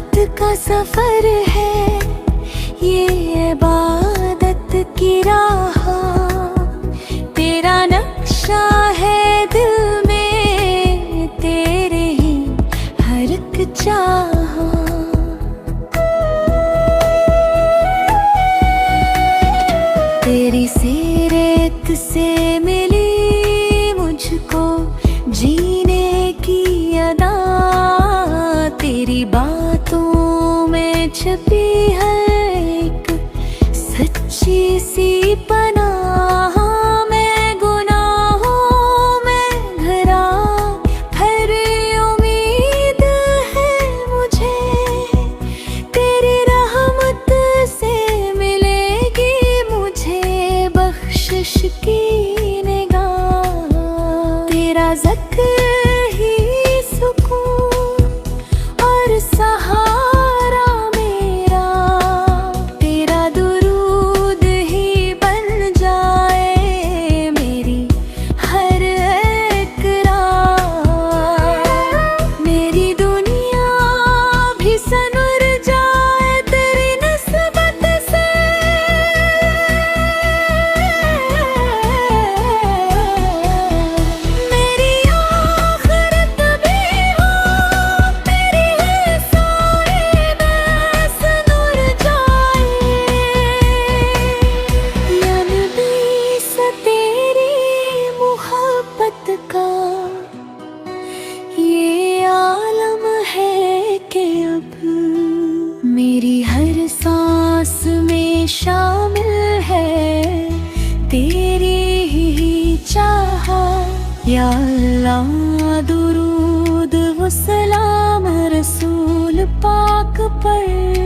मोहब्बत का सफर है ये इबादत की राह, तेरा नक्शा है दिल में, तेरे ही हर एक चाह। तेरी सीरत से मिली मुझको जीने की अदा, तेरी बातों में छपी है एक सच्ची सी पनाह। मैं गुनाहों में घरा भरी उम्मीद है मुझे, तेरी रहमत से मिलेगी मुझे बख्शिश की निगाह। तेरा ज़िक्र ही सुकून और सहारा मेरा, तेरा दुरूद ही बन जाए मेरी हर एक राह। मेरी दुनिया भी सनवर जाए तेरी निस्बत से, मेरी आखिरत भी हो तेरी है साए में सनवर जाए। या नबी से तेरी मोहब्बत का ये आलम है कि अब मेरी हर सांस में शामिल है तेरी ही चाह। या अल्लाह दुरूद व सलाम रसूल पाक पर।